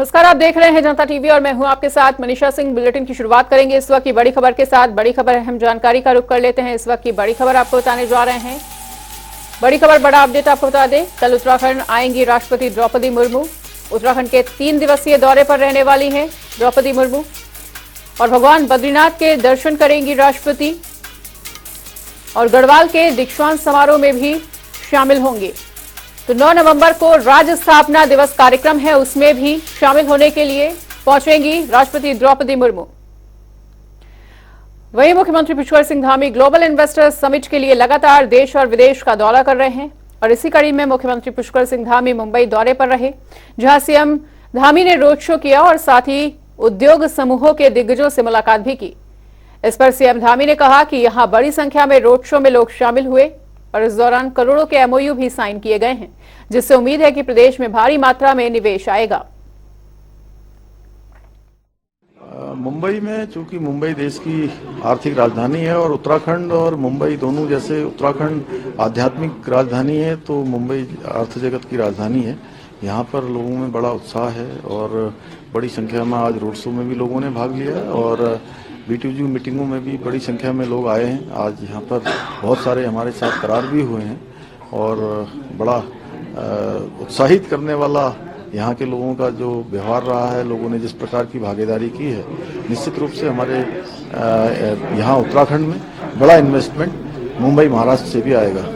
नमस्कार, आप देख रहे हैं जनता टीवी और मैं हूं आपके साथ मनीषा सिंह। बुलेटिन की शुरुआत करेंगे इस वक्त की बड़ी खबर के साथ। बड़ी खबर अहम जानकारी का रुख कर लेते हैं। इस वक्त की बड़ी खबर आपको बताने जा रहे हैं। बड़ी खबर, बड़ा अपडेट आपको बता दें। कल उत्तराखंड आएंगी राष्ट्रपति द्रौपदी मुर्मू। उत्तराखंड के 3 दिवसीय दौरे पर रहने वाली हैं द्रौपदी मुर्मू और भगवान बद्रीनाथ के दर्शन करेंगी राष्ट्रपति और गढ़वाल के दीक्षांत समारोह में भी शामिल होंगे। तो 9 नवंबर को राज्य स्थापना दिवस कार्यक्रम है, उसमें भी शामिल होने के लिए पहुंचेंगी राष्ट्रपति द्रौपदी मुर्मू। वहीं मुख्यमंत्री Pushkar Singh Dhami global investors summit के लिए लगातार देश और विदेश का दौरा कर रहे हैं और इसी कड़ी में मुख्यमंत्री पुष्कर सिंह धामी मुंबई दौरे पर रहे, जहां सीएम धामी ने रोड शो किया और साथ ही उद्योग समूहों के दिग्गजों से मुलाकात भी की। इस पर सीएम धामी ने कहा कि यहां बड़ी संख्या में रोड शो में लोग शामिल हुए और इस दौरान करोड़ों के एमओयू भी साइन किए गए हैं, जिससे उम्मीद है कि प्रदेश में भारी मात्रा में निवेश आएगा। मुंबई में, चूंकि मुंबई देश की आर्थिक राजधानी है और उत्तराखंड और मुंबई दोनों, जैसे उत्तराखंड आध्यात्मिक राजधानी है तो मुंबई अर्थ जगत की राजधानी है। यहाँ पर लोगों में बड़ा उत्साह है और बड़ी संख्या में आज रोड शो में भी लोगों ने भाग लिया और B2G मीटिंगों में भी बड़ी संख्या में लोग आए हैं। आज यहाँ पर बहुत सारे हमारे साथ करार भी हुए हैं और बड़ा उत्साहित करने वाला यहाँ के लोगों का जो व्यवहार रहा है, लोगों ने जिस प्रकार की भागीदारी की है, निश्चित रूप से हमारे यहाँ उत्तराखंड में बड़ा इन्वेस्टमेंट मुंबई महाराष्ट्र से भी आएगा।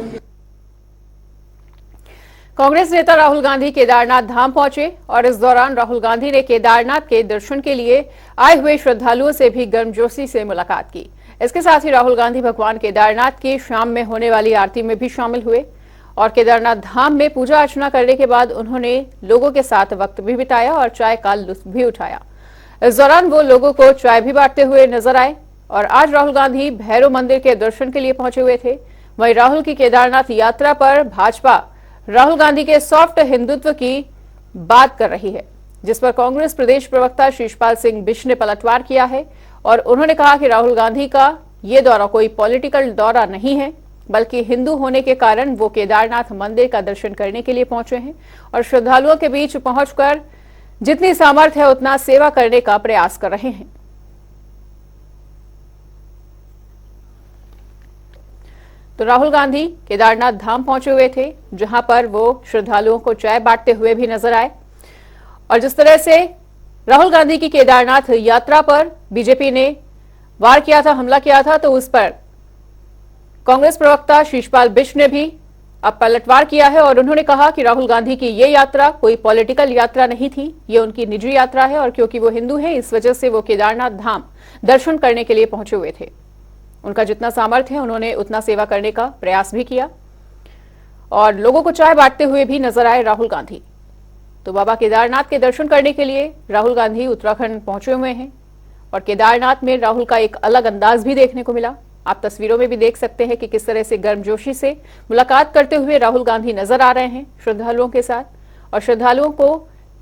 कांग्रेस नेता राहुल गांधी केदारनाथ धाम पहुंचे और इस दौरान राहुल गांधी ने केदारनाथ के दर्शन के लिए आए हुए श्रद्धालुओं से भी गर्मजोशी से मुलाकात की। इसके साथ ही राहुल गांधी भगवान केदारनाथ की शाम में होने वाली आरती में भी शामिल हुए और केदारनाथ धाम में पूजा अर्चना करने के बाद उन्होंने लोगों के साथ वक्त भी बिताया और चाय का लुत्फ भी उठाया। इस दौरान वो लोगों को चाय भी बांटते हुए नजर आए और आज राहुल गांधी भैरव मंदिर के दर्शन के लिए पहुंचे हुए थे। वहीं राहुल की केदारनाथ यात्रा पर भाजपा राहुल गांधी के सॉफ्ट हिंदुत्व की बात कर रही है, जिस पर कांग्रेस प्रदेश प्रवक्ता शीशपाल सिंह बिष्ट ने पलटवार किया है और उन्होंने कहा कि राहुल गांधी का ये दौरा कोई पॉलिटिकल दौरा नहीं है, बल्कि हिंदू होने के कारण वो केदारनाथ मंदिर का दर्शन करने के लिए पहुंचे हैं और श्रद्धालुओं के बीच पहुंचकर जितनी सामर्थ्य है उतना सेवा करने का प्रयास कर रहे हैं। तो राहुल गांधी केदारनाथ धाम पहुंचे हुए थे, जहां पर वो श्रद्धालुओं को चाय बांटते हुए भी नजर आए और जिस तरह से राहुल गांधी की केदारनाथ यात्रा पर बीजेपी ने वार किया था, हमला किया था, तो उस पर कांग्रेस प्रवक्ता शीशपाल बिष्ट ने भी अब पलटवार किया है और उन्होंने कहा कि राहुल गांधी की ये यात्रा कोई पॉलिटिकल यात्रा नहीं थी, ये उनकी निजी यात्रा है और क्योंकि वो हिंदू है इस वजह से वो केदारनाथ धाम दर्शन करने के लिए पहुंचे हुए थे। उनका जितना सामर्थ्य है उन्होंने उतना सेवा करने का प्रयास भी किया और लोगों को चाय बांटते हुए भी नजर आए राहुल गांधी। तो बाबा केदारनाथ के दर्शन करने के लिए राहुल गांधी उत्तराखंड पहुंचे हुए हैं और केदारनाथ में राहुल का एक अलग अंदाज भी देखने को मिला। आप तस्वीरों में भी देख सकते हैं कि किस तरह से गर्मजोशी से मुलाकात करते हुए राहुल गांधी नजर आ रहे हैं श्रद्धालुओं के साथ और श्रद्धालुओं को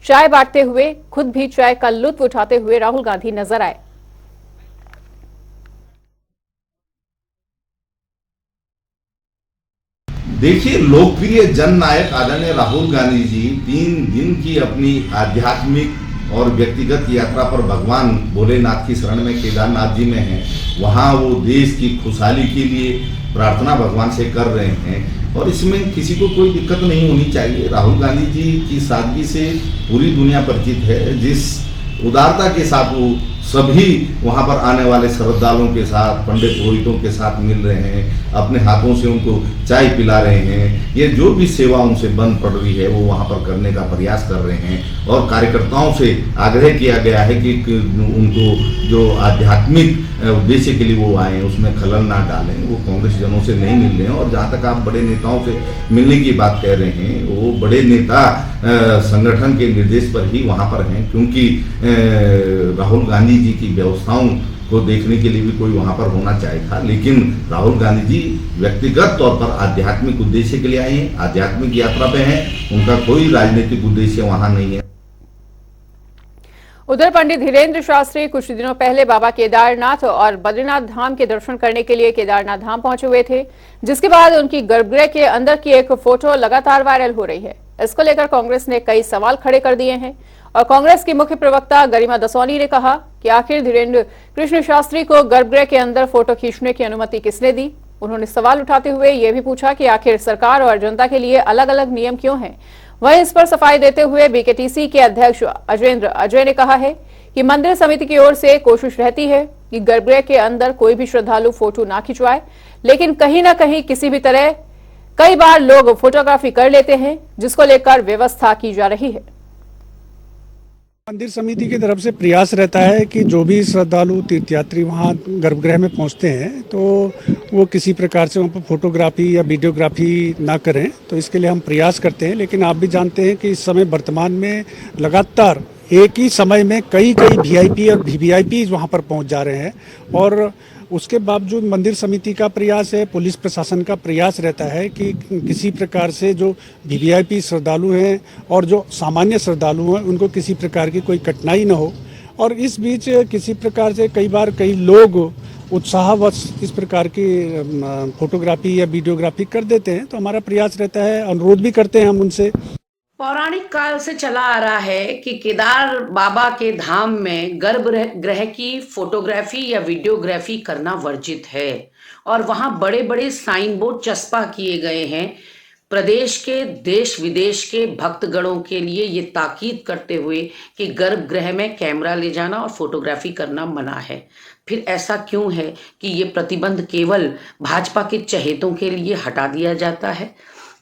चाय बांटते हुए खुद भी चाय का लुत्फ उठाते हुए राहुल गांधी नजर आए। देखिए, लोकप्रिय जननायक आदरणीय राहुल गांधी जी 3 दिन की अपनी आध्यात्मिक और व्यक्तिगत यात्रा पर भगवान भोलेनाथ की शरण में केदारनाथ जी में हैं। वहाँ वो देश की खुशहाली के लिए प्रार्थना भगवान से कर रहे हैं और इसमें किसी को कोई दिक्कत नहीं होनी चाहिए। राहुल गांधी जी की सादगी से पूरी दुनिया परिचित है। जिस उदारता के साथ वो सभी वहाँ पर आने वाले श्रद्धालुओं के साथ, पंडित पुरोहितों के साथ मिल रहे हैं, अपने हाथों से उनको चाय पिला रहे हैं, ये जो भी सेवा उनसे बंद पड़ रही है वो वहाँ पर करने का प्रयास कर रहे हैं और कार्यकर्ताओं से आग्रह किया गया है कि उनको जो आध्यात्मिक उद्देश्य के लिए वो आए उसमें खलल ना डालें, वो कांग्रेस जनों से नहीं मिल रहे हैं। और जहाँ तक आप बड़े नेताओं से मिलने की बात कह रहे हैं, वो बड़े नेता संगठन के निर्देश पर ही वहाँ पर हैं, क्योंकि राहुल गांधी जी की व्यवस्थाओं को देखने के लिए भी कोई वहां पर होना चाहिए था, लेकिन राहुल गांधी जी व्यक्तिगत तौर पर आध्यात्मिक उद्देश्य के लिए आए हैं, आध्यात्मिक यात्रा पे हैं, उनका कोई राजनीतिक उद्देश्य वहां नहीं है। उधर पंडित धीरेन्द्र शास्त्री कुछ दिनों पहले बाबा केदारनाथ और बद्रीनाथ धाम के दर्शन करने के लिए केदारनाथ धाम पहुंचे हुए थे, जिसके बाद उनकी गर्भगृह के अंदर की एक फोटो लगातार वायरल हो रही है। इसको लेकर कांग्रेस ने कई सवाल खड़े कर दिए हैं और कांग्रेस की मुख्य प्रवक्ता गरिमा दसौनी ने कहा कि आखिर धीरेन्द्र कृष्ण शास्त्री को गर्भगृह के अंदर फोटो खींचने की अनुमति किसने दी। उन्होंने सवाल उठाते हुए यह भी पूछा कि आखिर सरकार और जनता के लिए अलग अलग नियम क्यों हैं। वहीं इस पर सफाई देते हुए बीकेटीसी के अध्यक्ष अजयेंद्र अजय ने कहा है कि मंदिर समिति की ओर से कोशिश रहती है कि गर्भगृह के अंदर कोई भी श्रद्धालु फोटो ना खिंचवाए, लेकिन कहीं ना कहीं किसी भी तरह कई बार लोग फोटोग्राफी कर लेते हैं, जिसको लेकर व्यवस्था की जा रही है। मंदिर समिति की तरफ से प्रयास रहता है कि जो भी श्रद्धालु तीर्थयात्री वहाँ गर्भगृह में पहुँचते हैं तो वो किसी प्रकार से वहाँ पर फोटोग्राफी या वीडियोग्राफी ना करें, तो इसके लिए हम प्रयास करते हैं। लेकिन आप भी जानते हैं कि इस समय वर्तमान में लगातार एक ही समय में कई वीआईपी और वीवीआईपी वहाँ पर पहुँच जा रहे हैं, और उसके बावजूद मंदिर समिति का प्रयास है, पुलिस प्रशासन का प्रयास रहता है कि किसी प्रकार से जो वीवीआईपी श्रद्धालु हैं और जो सामान्य श्रद्धालु हैं उनको किसी प्रकार की कोई कठिनाई न हो। और इस बीच किसी प्रकार से कई बार कई लोग उत्साहवश इस प्रकार की फोटोग्राफी या वीडियोग्राफी कर देते हैं, तो हमारा प्रयास रहता है, अनुरोध भी करते हैं हम उनसे। पौराणिक काल से चला आ रहा है कि केदार बाबा के धाम में गर्भगृह की फोटोग्राफी या वीडियोग्राफी करना वर्जित है, और वहां बड़े बड़े साइन बोर्ड चस्पा किए गए हैं प्रदेश के देश विदेश के भक्तगणों के लिए, ये ताकीद करते हुए कि गर्भगृह में कैमरा ले जाना और फोटोग्राफी करना मना है। फिर ऐसा क्यों है कि ये प्रतिबंध केवल भाजपा के चहेतों के लिए हटा दिया जाता है?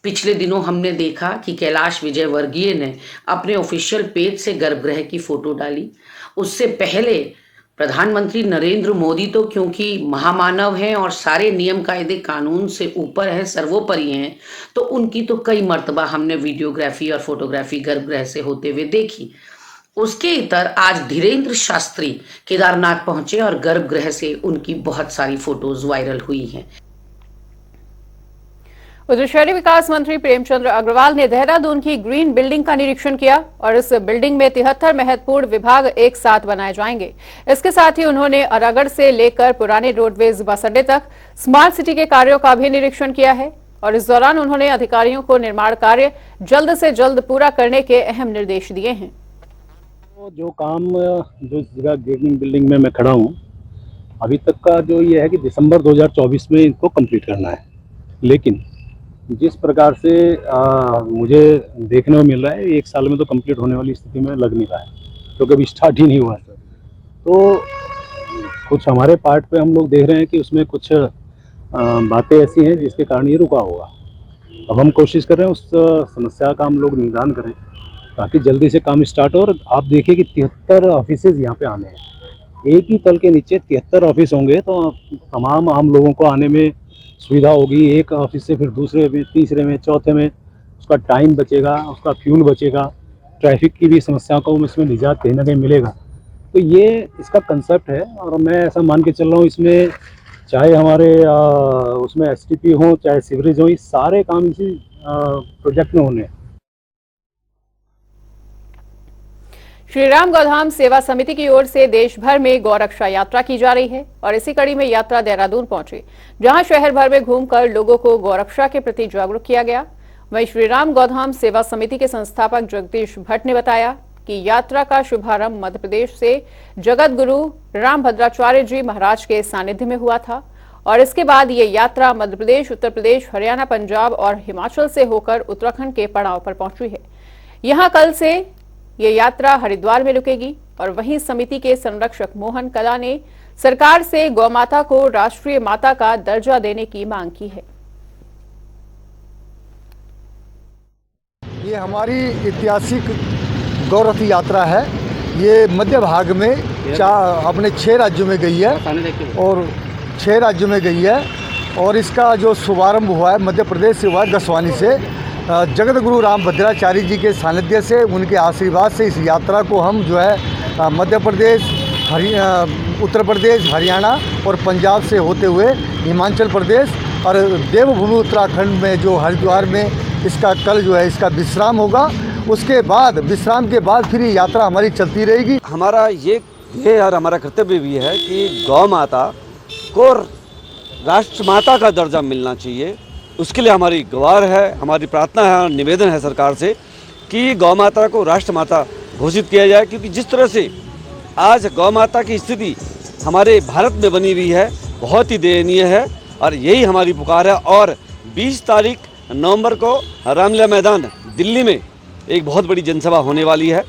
पिछले दिनों हमने देखा कि कैलाश विजयवर्गीय ने अपने ऑफिशियल पेज से गर्भगृह की फोटो डाली। उससे पहले प्रधानमंत्री नरेंद्र मोदी तो क्योंकि महामानव हैं और सारे नियम कायदे कानून से ऊपर हैं, सर्वोपरि हैं, तो उनकी तो कई मर्तबा हमने वीडियोग्राफी और फोटोग्राफी गर्भगृह से होते हुए देखी। उसके इतर आज धीरेन्द्र शास्त्री केदारनाथ पहुंचे और गर्भगृह से उनकी बहुत सारी फोटोज वायरल हुई हैं। उधर शहरी विकास मंत्री प्रेमचंद्र अग्रवाल ने देहरादून की ग्रीन बिल्डिंग का निरीक्षण किया और इस बिल्डिंग में 73 महत्वपूर्ण विभाग एक साथ बनाए जाएंगे। इसके साथ ही उन्होंने अरागढ़ से लेकर पुराने रोडवेज बस अड्डे तक स्मार्ट सिटी के कार्यों का भी निरीक्षण किया है, और इस दौरान उन्होंने अधिकारियों को निर्माण कार्य जल्द से जल्द पूरा करने के अहम निर्देश दिए हैं। जो काम जो इस जगह ग्रीन बिल्डिंग में मैं खड़ा हूँ, अभी तक का जो ये है कि दिसंबर 2024 में इनको कंप्लीट करना है, लेकिन जिस प्रकार से मुझे देखने को मिल रहा है एक साल में तो कंप्लीट होने वाली स्थिति में लग नहीं रहा है, क्योंकि अभी स्टार्ट ही नहीं हुआ है। तो कुछ हमारे पार्ट पे हम लोग देख रहे हैं कि उसमें कुछ बातें ऐसी हैं जिसके कारण ये रुका होगा। अब हम कोशिश कर रहे हैं उस समस्या का हम लोग निदान करें ताकि जल्दी से काम स्टार्ट हो। और आप देखिए कि 73 ऑफिसेज यहाँ पे आने हैं, एक ही तल के नीचे 73 ऑफिस होंगे, तो तमाम आम लोगों को आने में सुविधा होगी। एक ऑफिस से फिर दूसरे में, तीसरे में, चौथे में, उसका टाइम बचेगा, उसका फ्यूल बचेगा, ट्रैफिक की भी समस्याओं को इसमें निजात कहीं ना कहीं मिलेगा। तो ये इसका कंसेप्ट है, और मैं ऐसा मान के चल रहा हूँ इसमें चाहे हमारे उसमें एसटीपी हो, चाहे सीवरेज हो, ये सारे काम इसी प्रोजेक्ट में होने हैं। श्री राम गौधाम सेवा समिति की ओर से देश भर में गौरक्षा यात्रा की जा रही है, और इसी कड़ी में यात्रा देहरादून पहुंची, जहां शहर भर में घूमकर लोगों को गौरक्षा के प्रति जागरूक किया गया। वहीं श्री राम गौधाम सेवा समिति के संस्थापक जगदीश भट्ट ने बताया कि यात्रा का शुभारंभ मध्य प्रदेश से जगत गुरु रामभद्राचार्य जी महाराज के सानिध्य में हुआ था, और इसके बाद ये यात्रा मध्य प्रदेश, उत्तर प्रदेश, हरियाणा, पंजाब और हिमाचल से होकर उत्तराखंड के पड़ाव पर पहुंची है। यहाँ कल से ये यात्रा हरिद्वार में रुकेगी, और वहीं समिति के संरक्षक मोहन कला ने सरकार से गौमाता को राष्ट्रीय माता का दर्जा देने की मांग की है। ये हमारी ऐतिहासिक गौरव यात्रा है। ये मध्य भाग में अपने 6 राज्यों में गई है, और 6 राज्यों में गई है, और इसका जो शुभारंभ हुआ है मध्य प्रदेश से हुआ है, दसवानी से। जगत गुरु रामभद्राचार्य जी के सानिध्य से, उनके आशीर्वाद से इस यात्रा को हम जो है मध्य प्रदेश, उत्तर प्रदेश, हरियाणा और पंजाब से होते हुए हिमाचल प्रदेश और देवभूमि उत्तराखंड में जो हरिद्वार में इसका कल जो है इसका विश्राम होगा। उसके बाद विश्राम के बाद फिर ये यात्रा हमारी चलती रहेगी। हमारा ये और हमारा कर्तव्य भी है कि गौ माता को राष्ट्रमाता का दर्जा मिलना चाहिए। उसके लिए हमारी गुहार है, हमारी प्रार्थना है और निवेदन है सरकार से कि गौ माता को राष्ट्रमाता घोषित किया जाए, क्योंकि जिस तरह से आज गौ माता की स्थिति हमारे भारत में बनी हुई है बहुत ही दयनीय है, और यही हमारी पुकार है। और 20 तारीख नवंबर को रामलीला मैदान दिल्ली में एक बहुत बड़ी जनसभा होने वाली है।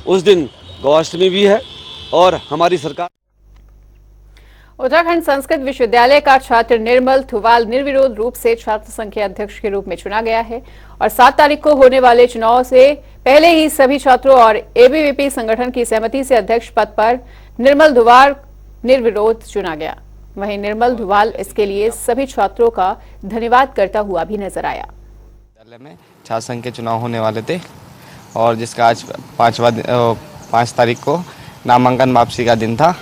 उस दिन गौअष्टमी भी है और हमारी सरकार। उत्तराखंड संस्कृत विश्वविद्यालय का छात्र निर्मल थुवाल निर्विरोध रूप से छात्र संघ के अध्यक्ष के रूप में चुना गया है और 7 तारीख को होने वाले चुनाव से पहले ही सभी छात्रों और एबीवीपी संगठन की सहमति से अध्यक्ष पद पर निर्मल धुवाल निर्विरोध चुना गया। वहीं निर्मल धुवाल इसके लिए सभी छात्रों का धन्यवाद करता हुआ भी नजर आया। विद्यालय में छात्र संघ के चुनाव होने वाले थे और जिसका आज 5 तारीख को नामांकन वापसी का दिन था,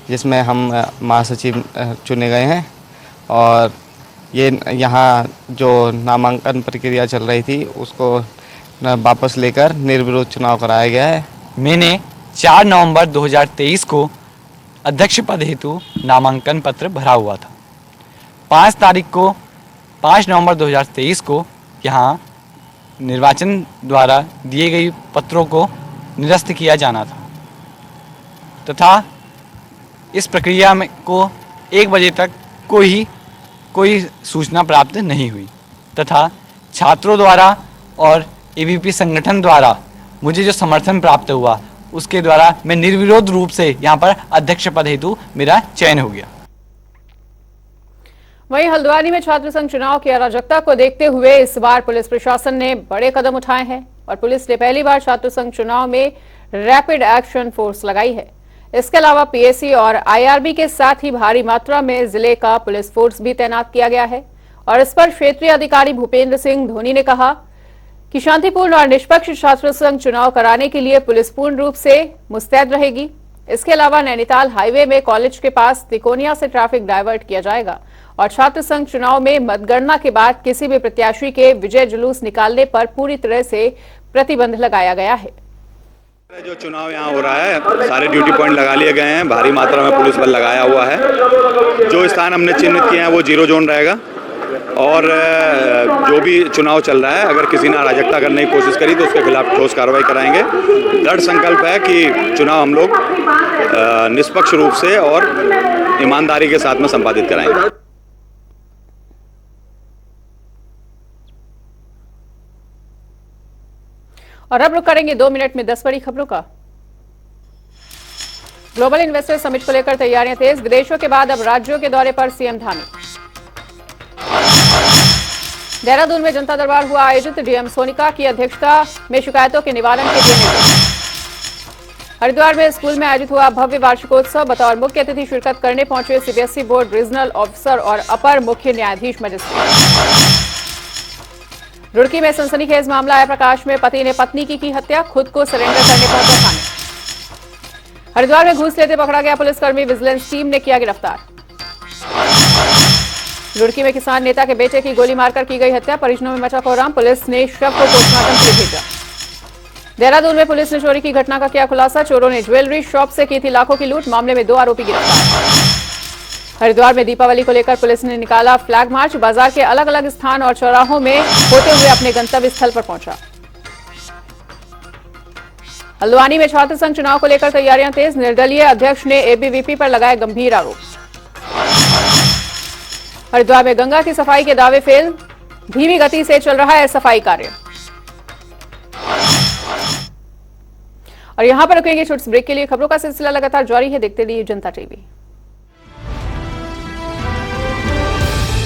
जिसमें हम महासचिव चुने गए हैं। और ये यहाँ जो नामांकन प्रक्रिया चल रही थी उसको वापस लेकर निर्विरोध चुनाव कराया गया है। मैंने 4 नवंबर 2023 को अध्यक्ष पद हेतु नामांकन पत्र भरा हुआ था। 5 नवंबर 2023 को यहाँ निर्वाचन द्वारा दिए गए पत्रों को निरस्त किया जाना था तथा इस प्रक्रिया में को 1 बजे तक कोई सूचना प्राप्त नहीं हुई तथा छात्रों द्वारा और एबीवीपी संगठन द्वारा मुझे जो समर्थन प्राप्त हुआ उसके द्वारा मैं निर्विरोध रूप से यहाँ पर अध्यक्ष पद हेतु मेरा चयन हो गया। वहीं हल्द्वानी में छात्र संघ चुनाव की अराजकता को देखते हुए इस बार पुलिस प्रशासन ने बड़े कदम उठाए हैं और पुलिस ने पहली बार छात्र संघ चुनाव में रैपिड एक्शन फोर्स लगाई है। इसके अलावा पीएसी और आईआरबी के साथ ही भारी मात्रा में जिले का पुलिस फोर्स भी तैनात किया गया है और इस पर क्षेत्रीय अधिकारी भूपेंद्र सिंह धोनी ने कहा कि शांतिपूर्ण और निष्पक्ष छात्र संघ चुनाव कराने के लिए पुलिस पूर्ण रूप से मुस्तैद रहेगी। इसके अलावा नैनीताल हाईवे में कॉलेज के पास तिकोनिया से ट्रैफिक डायवर्ट किया जाएगा और छात्र संघ चुनाव में मतगणना के बाद किसी भी प्रत्याशी के विजय जुलूस निकालने पर पूरी तरह से प्रतिबंध लगाया गया है। जो चुनाव यहाँ हो रहा है सारे ड्यूटी पॉइंट लगा लिए गए हैं, भारी मात्रा में पुलिस बल लगाया हुआ है। जो स्थान हमने चिन्हित किए हैं वो 0 जोन रहेगा और जो भी चुनाव चल रहा है अगर किसी ने अराजकता करने की कोशिश करी तो उसके खिलाफ ठोस कार्रवाई कराएंगे। दृढ़ संकल्प है कि चुनाव हम लोग निष्पक्ष रूप से और ईमानदारी के साथ में संपादित कराएंगे। और अब रुक करेंगे 2 मिनट में 10 बड़ी खबरों का। ग्लोबल इन्वेस्टर समिट को लेकर तैयारियां तेज, विदेशों के बाद अब राज्यों के दौरे पर सीएम धामी। देहरादून में जनता दरबार हुआ आयोजित, डीएम सोनिका की अध्यक्षता में शिकायतों के निवारण के लिए निर्देश। हरिद्वार में स्कूल में आयोजित हुआ भव्य वार्षिकोत्सव, बतौर मुख्य अतिथि शिरकत करने पहुंचे सीबीएसई बोर्ड रीजनल ऑफिसर और अपर मुख्य न्यायाधीश मजिस्ट्रेट। रुड़की में सनसनीखेज मामला आया प्रकाश में, पति ने पत्नी की हत्या, खुद को सरेंडर करने पहुंचा थाने। हरिद्वार में घूस लेते पकड़ा गया पुलिसकर्मी, विजिलेंस टीम ने किया गिरफ्तार। रुड़की में किसान नेता के बेटे की गोली मारकर की गई हत्या, परिजनों में मचा कोहराम, पुलिस ने शव को पोस्टमार्टम के लिए भेजा। देहरादून में पुलिस ने चोरी की घटना का किया खुलासा, चोरों ने ज्वेलरी शॉप से की थी लाखों की लूट, मामले में 2 आरोपी गिरफ्तार। हरिद्वार में दीपावली को लेकर पुलिस ने निकाला फ्लैग मार्च, बाजार के अलग अलग स्थान और चौराहों में होते हुए अपने गंतव्य स्थल पर पहुंचा। हल्द्वानी में छात्र संघ चुनाव को लेकर तैयारियां तेज, निर्दलीय अध्यक्ष ने एबीवीपी पर लगाए गंभीर आरोप। हरिद्वार में गंगा की सफाई के दावे फेल, धीमी गति से चल रहा है सफाई कार्य। और यहां पर रुकेंगे छोटे ब्रेक के लिए। खबरों का सिलसिला लगातार जारी है, देखते रहिए जनता टीवी।